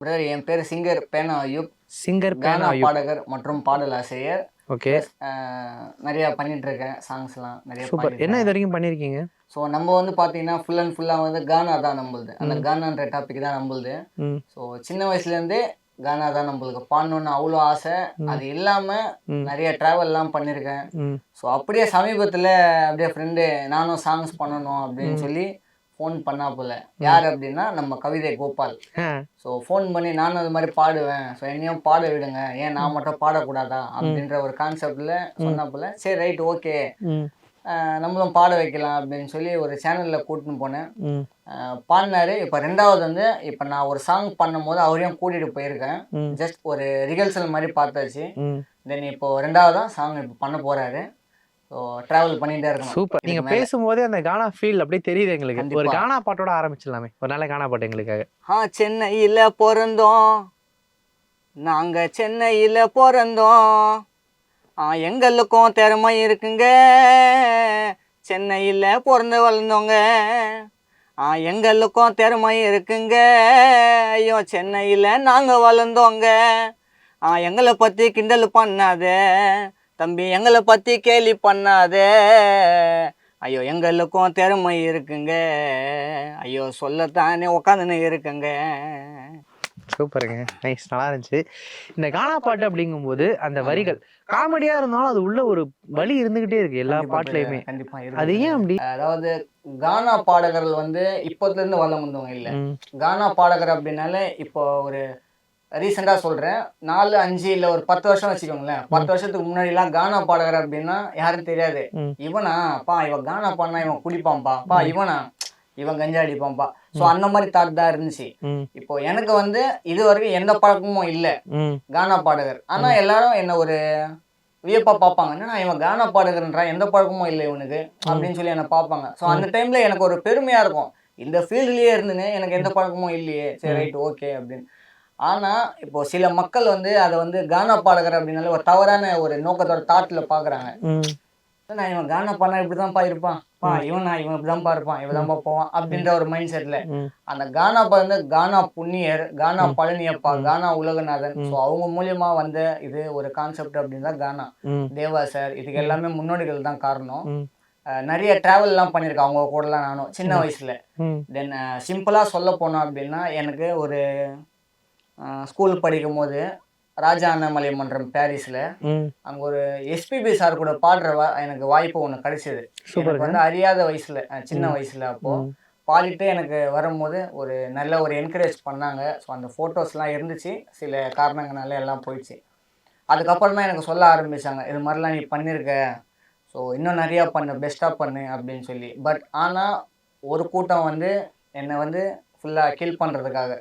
Brother, என் பேர் singer பேனா Ayub. Singer பேனா கானா அயூப். பாடகர் மற்றும் பாடலாசிரியர். ஓகே. ப்ளஸ் நிறையா பண்ணிகிட்ருக்கேன். சாங்ஸ்லாம் நிறைய சூப்பர். என்ன இது வரைக்கும் பண்ணியிருக்கீங்க? ஸோ நம்ம வந்து பார்த்தீங்கன்னா ஃபுல் அண்ட் ஃபுல்லாக வந்து கானா தான் நம்மளுது. அந்த கானான்ற டாபிக் தான் நம்மளுது. ஸோ சின்ன வயசுலேருந்தே கானா தான் நம்மளுக்கு பாடணுன்னு அவ்வளோ ஆசை. அது இல்லாமல் நிறைய ட்ராவல்லாம் பண்ணியிருக்கேன். ஸோ அப்படியே சமீபத்தில் அப்படியே ஃப்ரெண்டு நானும் சாங்ஸ் பண்ணணும் அப்படின்னு சொல்லி ஃபோன் பண்ணா போல. யார் அப்படின்னா நம்ம கவிதை கோபால். ஸோ ஃபோன் பண்ணி நானும் அது மாதிரி பாடுவேன், ஸோ என்னையும் பாட விடுங்க, ஏன் நான் மட்டும் பாடக்கூடாதா அப்படின்ற ஒரு கான்செப்டில் சொன்னா போல. சரி ரைட் ஓகே, நம்மளும் பாட வைக்கலாம் அப்படின்னு சொல்லி ஒரு சேனலில் கூட்டின்னு போனேன். பாடினாரு. இப்போ ரெண்டாவது வந்து இப்போ நான் ஒரு சாங் பண்ணும் போது அவரையும் கூட்டிகிட்டு போயிருக்கேன். ஜஸ்ட் ஒரு ரிஹர்சல் மாதிரி பார்த்தாச்சு. தென் இப்போ ரெண்டாவதான் சாங் இப்போ பண்ண போகிறாரு. ஸோ ட்ராவல் பண்ணிகிட்டே இருக்கணும். சூப்பர். நீங்கள் பேசும்போதே அந்த கானா ஃபீல் அப்படியே தெரியுது எங்களுக்கு. ஒரு கானா பாட்டோட ஆரம்பிச்சிடலாமே, ஒரு நல்ல கானா பாட்டு எங்களுக்காக. சென்னையில் பிறந்தோம், நாங்கள் சென்னையில் பிறந்தோம், எங்களுக்கும் திறமை இருக்குங்க, சென்னையில் பிறந்து வளர்ந்தோங்க, எங்களுக்கும் திறமை இருக்குங்க, ஐயோ சென்னையில் நாங்கள் வளர்ந்தோங்க, எங்களை பற்றி கிண்டல் பண்ணாதே தம்பி, எங்களை பற்றி கேலி பண்ணாதே, ஐயோ எங்களுக்கும் திறமை இருக்குங்க, ஐயோ சொல்லத்தானே உட்காந்துன்னு இருக்குங்க. சூப்பருங்க, நைஸ், நல்லா இருந்துச்சு. இந்த கானா பாட்டு அப்படிங்கும்போது அந்த வரிகள் காமெடியா இருந்தாலும் அது உள்ள ஒரு வலி இருந்துகிட்டே இருக்கு எல்லா பாட்டுலயுமே. கண்டிப்பா. அது ஏன் அப்படி? அதாவது கானா பாடகர்கள் வந்து இப்போதுல இருந்து வளம் வந்தவங்க இல்ல. கானா பாடகர் அப்படின்னாலே இப்போ ஒரு ரீசெண்டா சொல்றேன், 4, 5 இல்ல ஒரு 10 வருஷம் வச்சுக்கோங்களேன். 10 வருஷத்துக்கு முன்னாடி எல்லாம் கானா பாடகர் அப்படின்னா யாரும் தெரியாது. இவனா பா, இவன் கானா பாடினா இவன் குடிப்பான்பா, பா இவனா இவன் கஞ்சா அடிப்பான்பா. ஸோ அந்த மாதிரி தாட் தான் இருந்துச்சு. இப்போ எனக்கு வந்து இது வரைக்கும் எந்த பழக்கமும் இல்லை கானா பாடகர். ஆனா எல்லாரும் என்ன ஒரு வியப்பா பார்ப்பாங்க, என்னன்னா இவன் கானா பாடகர்ன்றான், எந்த பழக்கமும் இல்லை இவனுக்கு அப்படின்னு சொல்லி என்னை பார்ப்பாங்க. ஸோ அந்த டைம்ல எனக்கு ஒரு பெருமையா இருக்கும், இந்த ஃபீல்டுலயே இருந்துன்னு எனக்கு எந்த பழக்கமும் இல்லையே, சரி ரைட் ஓகே அப்படின்னு. ஆனா இப்போ சில மக்கள் வந்து அதை வந்து கானா பாடகர் அப்படின்னால ஒரு தவறான ஒரு நோக்கத்தோட தாட்ல பாக்குறாங்க. நான் இவன் கானா பாடினா இப்படிதான்ப்பா இருப்பான், இவன் இப்படிதான்ப்பா இருப்பான், இவன்தான்ப்பா போவான் அப்படின்ற ஒரு மைண்ட் செட்ல அந்த கானா வந்து கானா புண்ணியர், கானா பழனியப்பா, கானா உலகநாதன், ஸோ அவங்க மூலியமா வந்த இது ஒரு கான்செப்ட் அப்படின்னு தான் கானா. தேவா சார் இதுக்கு எல்லாமே முன்னோடிகள் தான் காரணம். நிறைய டிராவல்லாம் பண்ணியிருக்கேன் அவங்க கூடலாம் நானும் சின்ன வயசுல. தென் சிம்பிளா சொல்ல போனோம் அப்படின்னா, எனக்கு ஒரு ஸ்கூல் படிக்கும் போது ராஜா அண்ணாமலை மன்றம் பாரிஸ்ல அங்க ஒரு எஸ்பிபி சார் கூட பாடுற எனக்கு வாய்ப்பு ஒன்று கிடைச்சது. எனக்கு வந்து அறியாத வயசுல, சின்ன வயசுல அப்போ பாடிட்டு எனக்கு வரும்போது ஒரு நல்ல ஒரு என்கரேஜ் பண்ணாங்க. ஸோ அந்த ஃபோட்டோஸ்லாம் இருந்துச்சு, சில காரணங்களால எல்லாம் போயிடுச்சு. அதுக்கப்புறம் தான் எனக்கு சொல்ல ஆரம்பிச்சாங்க, இது மாதிரிலாம் நீ பண்ணியிருக்க, ஸோ இன்னும் நிறையா பண்ணு, பெஸ்ட்டாக பண்ணு அப்படின்னு சொல்லி. பட் ஆனால் ஒரு கூட்டம் வந்து என்னை வந்து ஃபுல்லாக கில் பண்ணுறதுக்காக